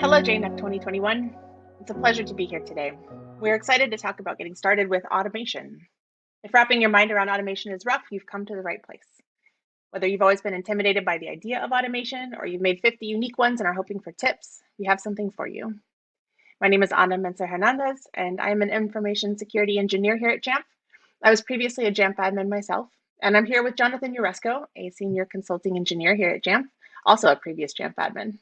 Hello, JNUC 2021. It's a pleasure to be here today. We're excited to talk about getting started with automation. If wrapping your mind around automation is rough, you've come to the right place. Whether you've always been intimidated by the idea of automation or you've made 50 unique ones and are hoping for tips, we have something for you. My name is Ana Mencer Hernandez, and I am an information security engineer here at Jamf. I was previously a Jamf admin myself, and I'm here with Jonathan Uresco, a senior consulting engineer here at Jamf, also a previous Jamf admin.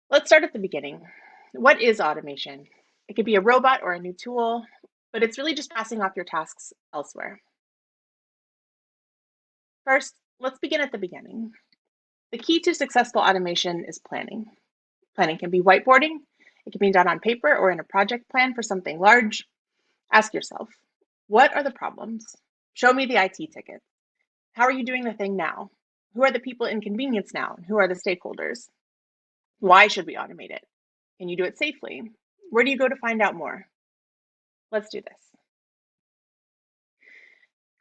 Let's start at the beginning. What is automation? It could be a robot or a new tool, but it's really just passing off your tasks elsewhere. First, let's begin at the beginning. The key to successful automation is planning. Planning can be whiteboarding, it can be done on paper or in a project plan for something large. Ask yourself, what are the problems? Show me the IT ticket. How are you doing the thing now? Who are the people inconvenienced now? Who are the stakeholders? Why should we automate it? Can you do it safely? Where do you go to find out more? Let's do this.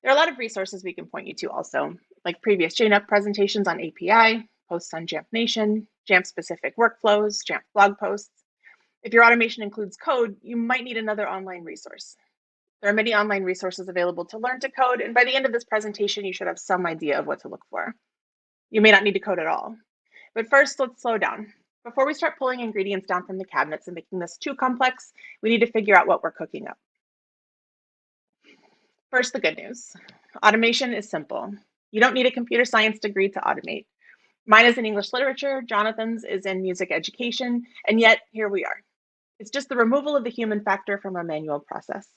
There are a lot of resources we can point you to also, like previous JNUC presentations on API, posts on Jamf Nation, Jamf-specific workflows, Jamf blog posts. If your automation includes code, you might need another online resource. There are many online resources available to learn to code, and by the end of this presentation, you should have some idea of what to look for. You may not need to code at all. But first, let's slow down. Before we start pulling ingredients down from the cabinets and making this too complex, we need to figure out what we're cooking up. First, the good news. Automation is simple. You don't need a computer science degree to automate. Mine is in English literature, Jonathan's is in music education, and yet here we are. It's just the removal of the human factor from a manual process.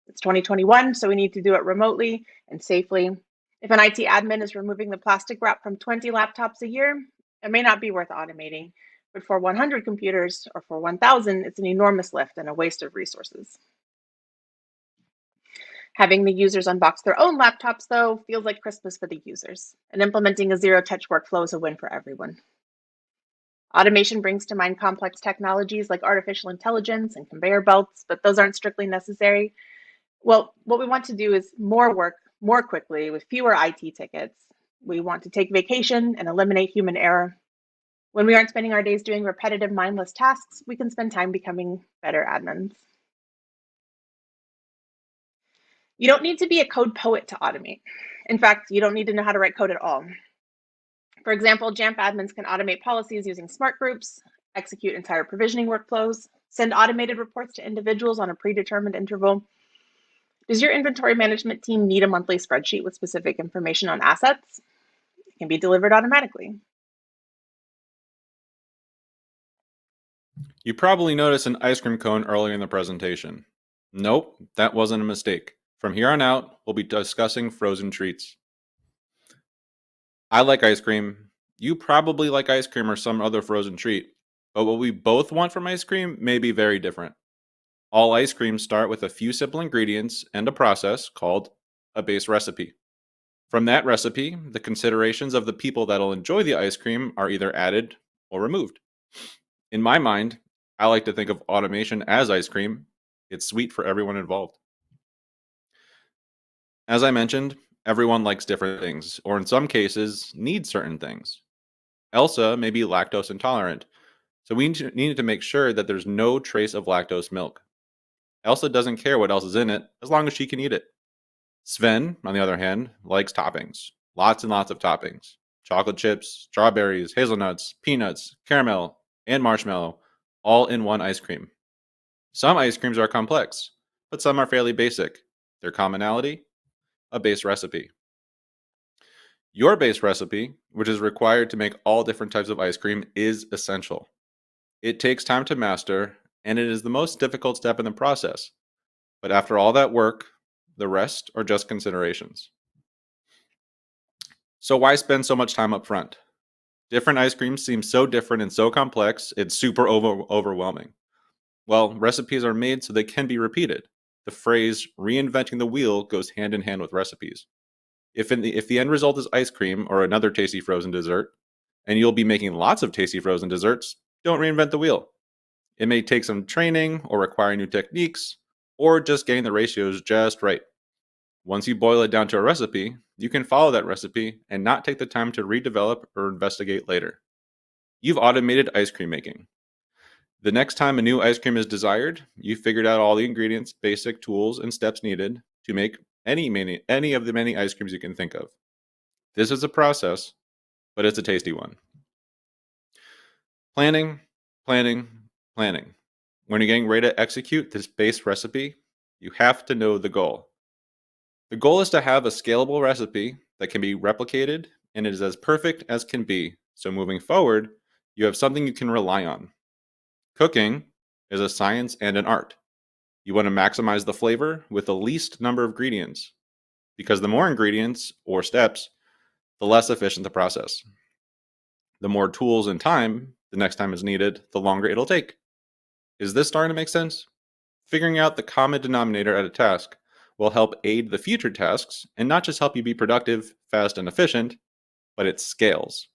It's 2021, so we need to do it remotely and safely. If an IT admin is removing the plastic wrap from 20 laptops a year, it may not be worth automating, but for 100 computers or for 1,000, it's an enormous lift and a waste of resources. Having the users unbox their own laptops, though, feels like Christmas for the users, and implementing a zero-touch workflow is a win for everyone. Automation brings to mind complex technologies like artificial intelligence and conveyor belts, but those aren't strictly necessary. Well, what we want to do is more work more quickly with fewer IT tickets. We want to take vacation and eliminate human error. When we aren't spending our days doing repetitive, mindless tasks, we can spend time becoming better admins. You don't need to be a code poet to automate. In fact, you don't need to know how to write code at all. For example, Jamf admins can automate policies using smart groups, execute entire provisioning workflows, send automated reports to individuals on a predetermined interval. Does your inventory management team need a monthly spreadsheet with specific information on assets? It can be delivered automatically. You probably noticed an ice cream cone earlier in the presentation. Nope, that wasn't a mistake. From here on out, we'll be discussing frozen treats. I like ice cream. You probably like ice cream or some other frozen treat. But what we both want from ice cream may be very different. All ice creams start with a few simple ingredients and a process called a base recipe. From that recipe, the considerations of the people that'll enjoy the ice cream are either added or removed. In my mind, I like to think of automation as ice cream. It's sweet for everyone involved. As I mentioned, everyone likes different things, or in some cases, needs certain things. Elsa may be lactose intolerant, so we need to make sure that there's no trace of lactose milk. Elsa doesn't care what else is in it, as long as she can eat it. Sven, on the other hand, likes toppings. Lots and lots of toppings. Chocolate chips, strawberries, hazelnuts, peanuts, caramel, and marshmallow, all in one ice cream. Some ice creams are complex, but some are fairly basic. Their commonality? A base recipe. Your base recipe, which is required to make all different types of ice cream, is essential. It takes time to master, and it is the most difficult step in the process. But after all that work, the rest are just considerations. So why spend so much time up front? Different ice creams seem so different and so complex, it's super overwhelming. Well, recipes are made so they can be repeated. The phrase reinventing the wheel goes hand in hand with recipes. If the end result is ice cream or another tasty frozen dessert, and you'll be making lots of tasty frozen desserts, don't reinvent the wheel. It may take some training or require new techniques, or just getting the ratios just right. Once you boil it down to a recipe, you can follow that recipe and not take the time to redevelop or investigate later. You've automated ice cream making. The next time a new ice cream is desired, you figured out all the ingredients, basic tools, and steps needed to make any of the many ice creams you can think of. This is a process, but it's a tasty one. Planning, planning, planning. When you're getting ready to execute this base recipe, you have to know the goal. The goal is to have a scalable recipe that can be replicated and is as perfect as can be. So moving forward, you have something you can rely on. Cooking is a science and an art. You want to maximize the flavor with the least number of ingredients, because the more ingredients or steps, the less efficient the process. The more tools and time the next time is needed, the longer it'll take. Is this starting to make sense? Figuring out the common denominator at a task will help aid the future tasks and not just help you be productive, fast, and efficient, but it scales.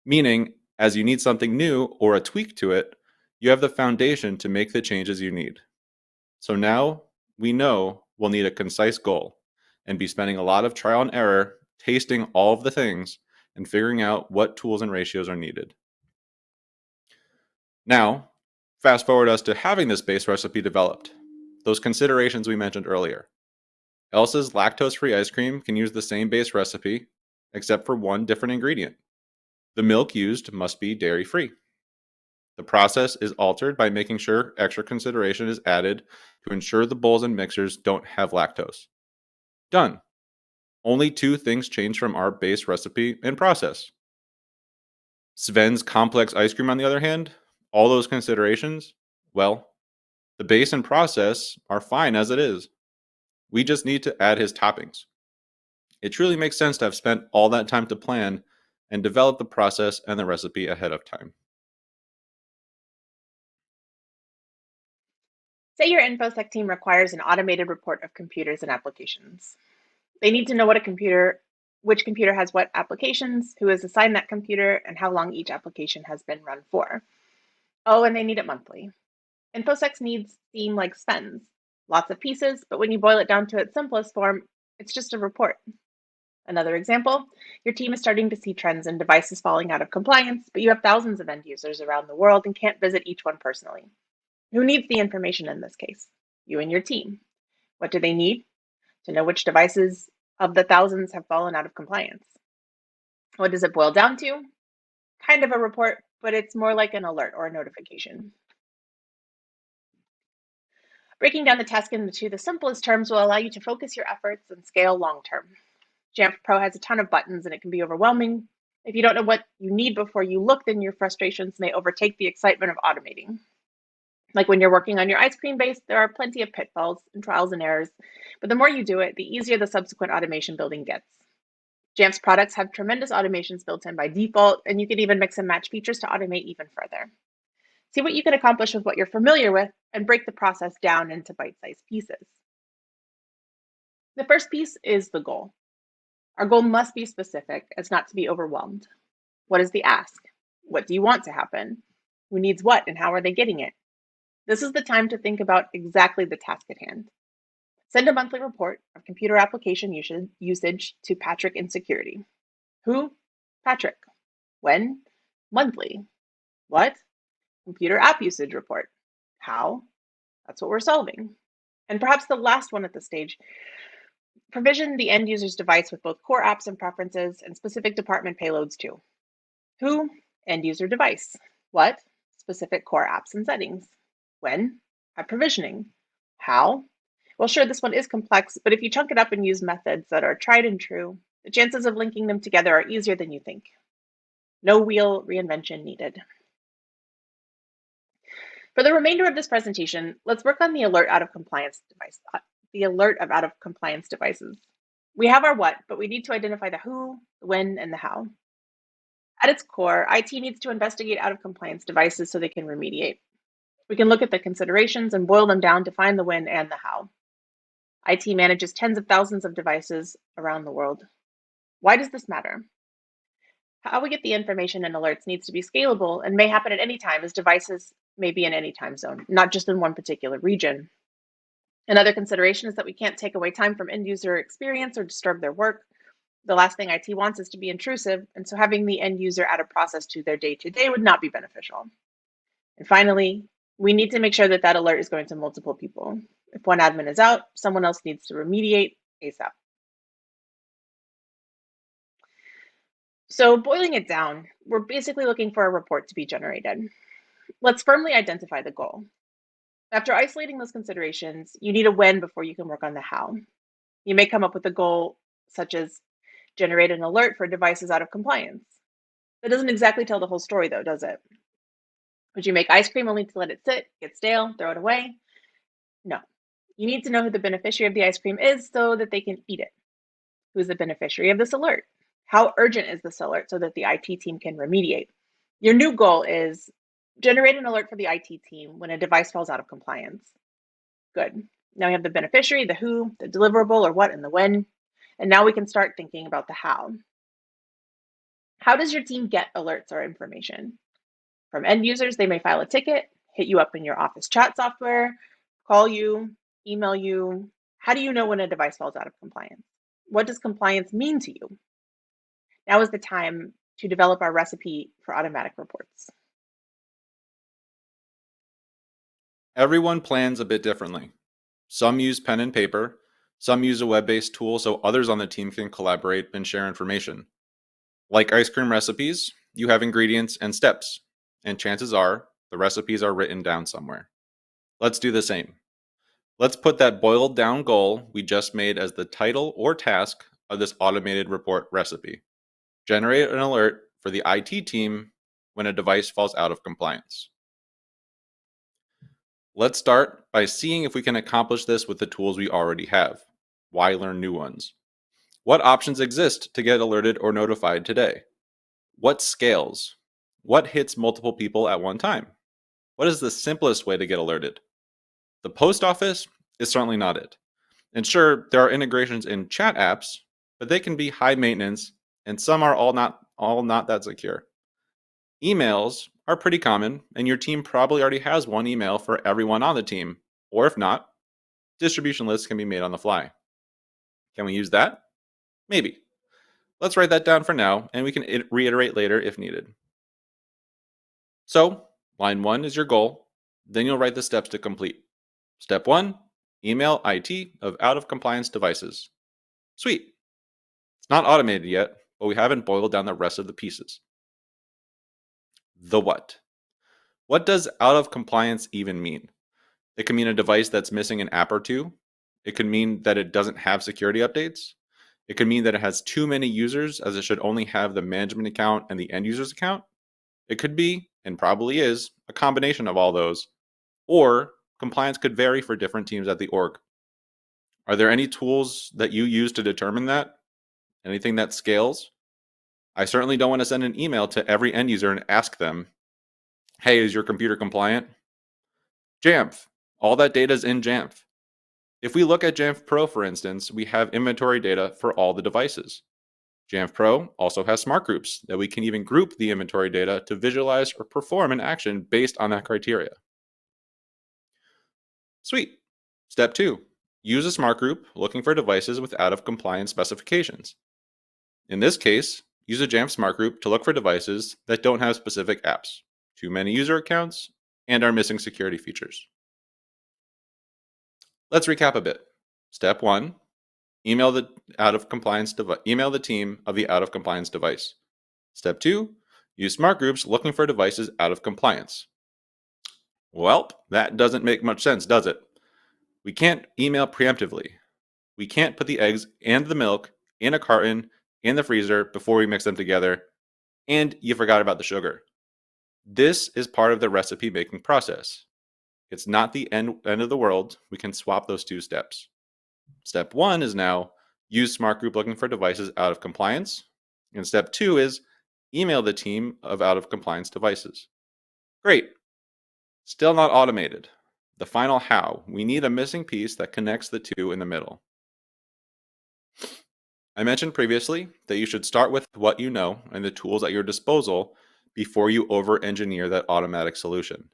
Meaning, as you need something new or a tweak to it, you have the foundation to make the changes you need. So now we know we'll need a concise goal and be spending a lot of trial and error, tasting all of the things, and figuring out what tools and ratios are needed. Now, fast forward us to having this base recipe developed. Those considerations we mentioned earlier. Elsa's lactose-free ice cream can use the same base recipe, except for one different ingredient. The milk used must be dairy-free. The process is altered by making sure extra consideration is added to ensure the bowls and mixers don't have lactose. Done. Only two things change from our base recipe and process. Sven's complex ice cream, on the other hand, all those considerations, well, the base and process are fine as it is. We just need to add his toppings. It truly makes sense to have spent all that time to plan and develop the process and the recipe ahead of time. Say your InfoSec team requires an automated report of computers and applications. They need to know which computer has what applications, who is assigned that computer, and how long each application has been run for. Oh, and they need it monthly. InfoSec's needs seem like Sven's. Lots of pieces, but when you boil it down to its simplest form, it's just a report. Another example, your team is starting to see trends in devices falling out of compliance, but you have thousands of end users around the world and can't visit each one personally. Who needs the information in this case? You and your team. What do they need? To know which devices of the thousands have fallen out of compliance. What does it boil down to? Kind of a report, but it's more like an alert or a notification. Breaking down the task into the simplest terms will allow you to focus your efforts and scale long term. Jamf Pro has a ton of buttons and it can be overwhelming. If you don't know what you need before you look, then your frustrations may overtake the excitement of automating. Like when you're working on your ice cream base, there are plenty of pitfalls and trials and errors, but the more you do it, the easier the subsequent automation building gets. Jamf's products have tremendous automations built in by default, and you can even mix and match features to automate even further. See what you can accomplish with what you're familiar with and break the process down into bite-sized pieces. The first piece is the goal. Our goal must be specific as not to be overwhelmed. What is the ask? What do you want to happen? Who needs what and how are they getting it? This is the time to think about exactly the task at hand. Send a monthly report of computer application usage to Patrick in security. Who? Patrick. When? Monthly. What? Computer app usage report. How? That's what we're solving. And perhaps the last one at this stage, provision the end user's device with both core apps and preferences and specific department payloads too. Who? End user device. What? Specific core apps and settings. When? At provisioning. How? Well, sure, this one is complex, but if you chunk it up and use methods that are tried and true, the chances of linking them together are easier than you think. No wheel reinvention needed. For the remainder of this presentation, let's work on the alert of out of compliance devices. We have our what, but we need to identify the who, the when, and the how. At its core, IT needs to investigate out of compliance devices so they can remediate. We can look at the considerations and boil them down to find the when and the how. IT manages tens of thousands of devices around the world. Why does this matter? How we get the information and alerts needs to be scalable and may happen at any time, as devices may be in any time zone, not just in one particular region. Another consideration is that we can't take away time from end user experience or disturb their work. The last thing IT wants is to be intrusive, and so having the end user add a process to their day-to-day would not be beneficial. And finally, we need to make sure that that alert is going to multiple people. If one admin is out, someone else needs to remediate ASAP. So boiling it down, we're basically looking for a report to be generated. Let's firmly identify the goal. After isolating those considerations, you need a when before you can work on the how. You may come up with a goal such as generate an alert for devices out of compliance. That doesn't exactly tell the whole story though, does it? Would you make ice cream only to let it sit, get stale, throw it away? No. You need to know who the beneficiary of the ice cream is so that they can eat it. Who's the beneficiary of this alert? How urgent is this alert so that the IT team can remediate? Your new goal is generate an alert for the IT team when a device falls out of compliance. Good. Now we have the beneficiary, the who, the deliverable or what, and the when. And now we can start thinking about the how. How does your team get alerts or information? From end users, they may file a ticket, hit you up in your office chat software, call you, email you. How do you know when a device falls out of compliance? What does compliance mean to you? Now is the time to develop our recipe for automatic reports. Everyone plans a bit differently. Some use pen and paper, some use a web-based tool so others on the team can collaborate and share information. Like ice cream recipes, you have ingredients and steps, and chances are the recipes are written down somewhere. Let's do the same. Let's put that boiled down goal we just made as the title or task of this automated report recipe. Generate an alert for the IT team when a device falls out of compliance. Let's start by seeing if we can accomplish this with the tools we already have. Why learn new ones? What options exist to get alerted or notified today? What scales? What hits multiple people at one time? What is the simplest way to get alerted? The post office is certainly not it. And sure, there are integrations in chat apps, but they can be high maintenance, and some are all not that secure. Emails are pretty common, and your team probably already has one email for everyone on the team. Or if not, distribution lists can be made on the fly. Can we use that? Maybe. Let's write that down for now, and we can reiterate later if needed. So, line 1 is your goal. Then you'll write the steps to complete. Step 1, email IT of out of compliance devices. Sweet. It's not automated yet, but we haven't boiled down the rest of the pieces. The what? What does out of compliance even mean? It can mean a device that's missing an app or two. It could mean that it doesn't have security updates. It could mean that it has too many users, as it should only have the management account and the end user's account. It could be, and probably is, a combination of all those. Or compliance could vary for different teams at the org. Are there any tools that you use to determine that? Anything that scales? I certainly don't want to send an email to every end user and ask them, hey, is your computer compliant? Jamf. All that data is in Jamf. If we look at Jamf Pro, for instance, we have inventory data for all the devices. Jamf Pro also has smart groups that we can even group the inventory data to visualize or perform an action based on that criteria. Sweet. Step 2. Use a smart group looking for devices with out of compliance specifications. In this case, use a Jamf smart group to look for devices that don't have specific apps, too many user accounts, and are missing security features. Let's recap a bit. Step 1, email the email the team of the out of compliance device. Step 2, use smart groups looking for devices out of compliance. Well, that doesn't make much sense, does it? We can't email preemptively. We can't put the eggs and the milk in a carton in the freezer before we mix them together, and you forgot about the sugar. This is part of the recipe making process. It's not the end of the world. We can swap those two steps. Step 1 is now use smart group looking for devices out of compliance. And step 2 is email the team of out of compliance devices. Great. Still not automated. The final how. We need a missing piece that connects the two in the middle. I mentioned previously that you should start with what you know and the tools at your disposal before you over-engineer that automatic solution.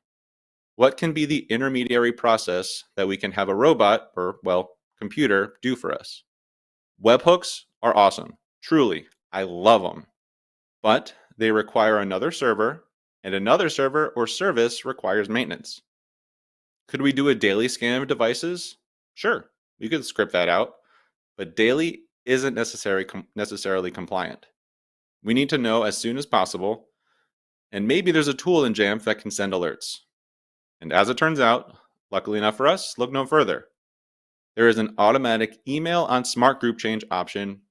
What can be the intermediary process that we can have a robot or, well, computer do for us? Webhooks are awesome. Truly, I love them. But they require another server, and another server or service requires maintenance. Could we do a daily scan of devices? Sure, we could script that out, but daily isn't necessarily compliant. We need to know as soon as possible, and maybe there's a tool in Jamf that can send alerts. And as it turns out, luckily enough for us, look no further. There is an automatic email on smart group change option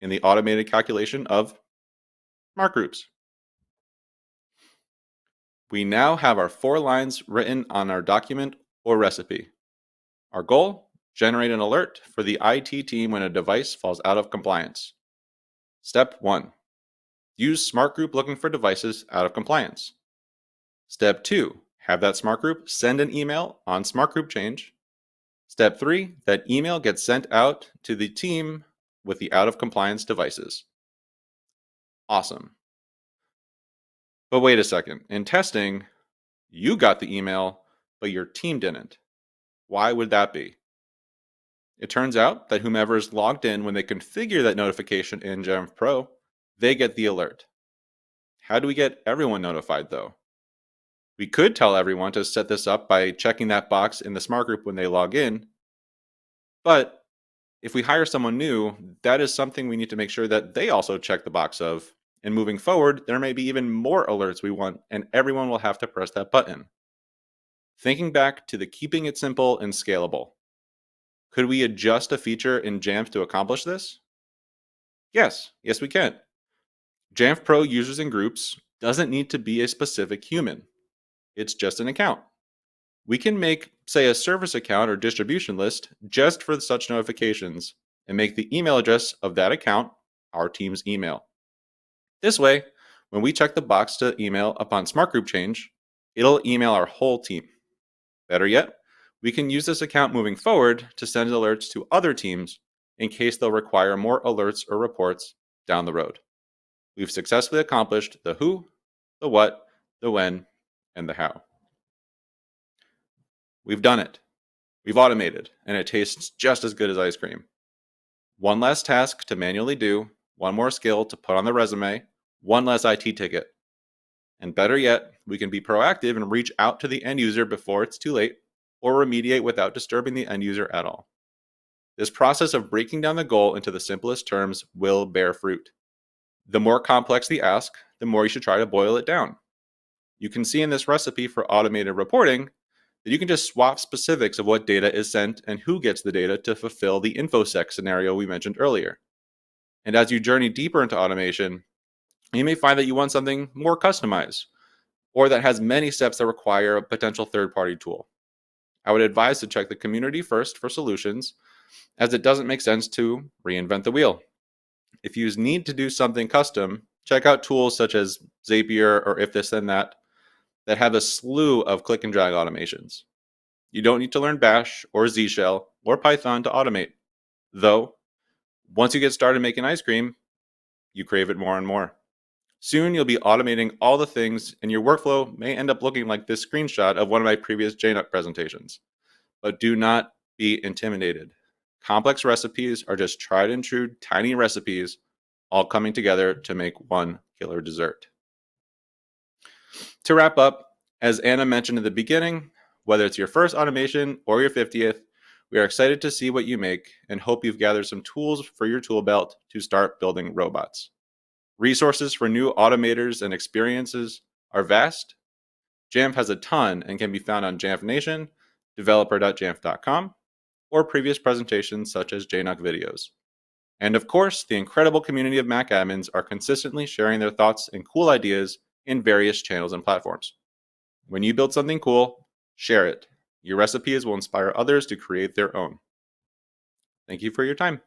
in the automated calculation of smart groups. We now have our 4 lines written on our document or recipe. Our goal? Generate an alert for the IT team when a device falls out of compliance. Step 1. Use smart group looking for devices out of compliance. Step 2. Have that smart group send an email on smart group change. Step 3. That email gets sent out to the team with the out of compliance devices. Awesome. But wait a second. In testing, you got the email, but your team didn't. Why would that be? It turns out that whomever is logged in when they configure that notification in Jamf Pro, they get the alert. How do we get everyone notified though? We could tell everyone to set this up by checking that box in the smart group when they log in, but if we hire someone new, that is something we need to make sure that they also check the box of. And moving forward, there may be even more alerts we want, and everyone will have to press that button. Thinking back to the keeping it simple and scalable. Could we adjust a feature in Jamf to accomplish this? Yes, we can. Jamf Pro users and groups doesn't need to be a specific human. It's just an account. We can make, say, a service account or distribution list just for such notifications and make the email address of that account our team's email. This way, when we check the box to email upon smart group change, it'll email our whole team. Better yet, we can use this account moving forward to send alerts to other teams in case they'll require more alerts or reports down the road. We've successfully accomplished the who, the what, the when, and the how. We've done it. We've automated, and it tastes just as good as ice cream. One less task to manually do, one more skill to put on the resume, one less IT ticket. And better yet, we can be proactive and reach out to the end user before it's too late, or remediate without disturbing the end user at all. This process of breaking down the goal into the simplest terms will bear fruit. The more complex the ask, the more you should try to boil it down. You can see in this recipe for automated reporting that you can just swap specifics of what data is sent and who gets the data to fulfill the InfoSec scenario we mentioned earlier. And as you journey deeper into automation, you may find that you want something more customized, or that has many steps that require a potential third-party tool. I would advise to check the community first for solutions, as it doesn't make sense to reinvent the wheel. If you need to do something custom, check out tools such as Zapier or If This Then That have a slew of click and drag automations. You don't need to learn Bash or Z Shell or Python to automate. Though, once you get started making ice cream, you crave it more and more. Soon you'll be automating all the things, and your workflow may end up looking like this screenshot of one of my previous JNUC presentations. But do not be intimidated. Complex recipes are just tried and true tiny recipes all coming together to make one killer dessert. To wrap up, as Anna mentioned in the beginning, whether it's your first automation or your 50th, we are excited to see what you make and hope you've gathered some tools for your tool belt to start building robots. Resources for new automators and experiences are vast. Jamf has a ton and can be found on Jamf Nation, developer.jamf.com, or previous presentations such as JNUC videos. And of course, the incredible community of Mac admins are consistently sharing their thoughts and cool ideas in various channels and platforms. When you build something cool, share it. Your recipes will inspire others to create their own. Thank you for your time.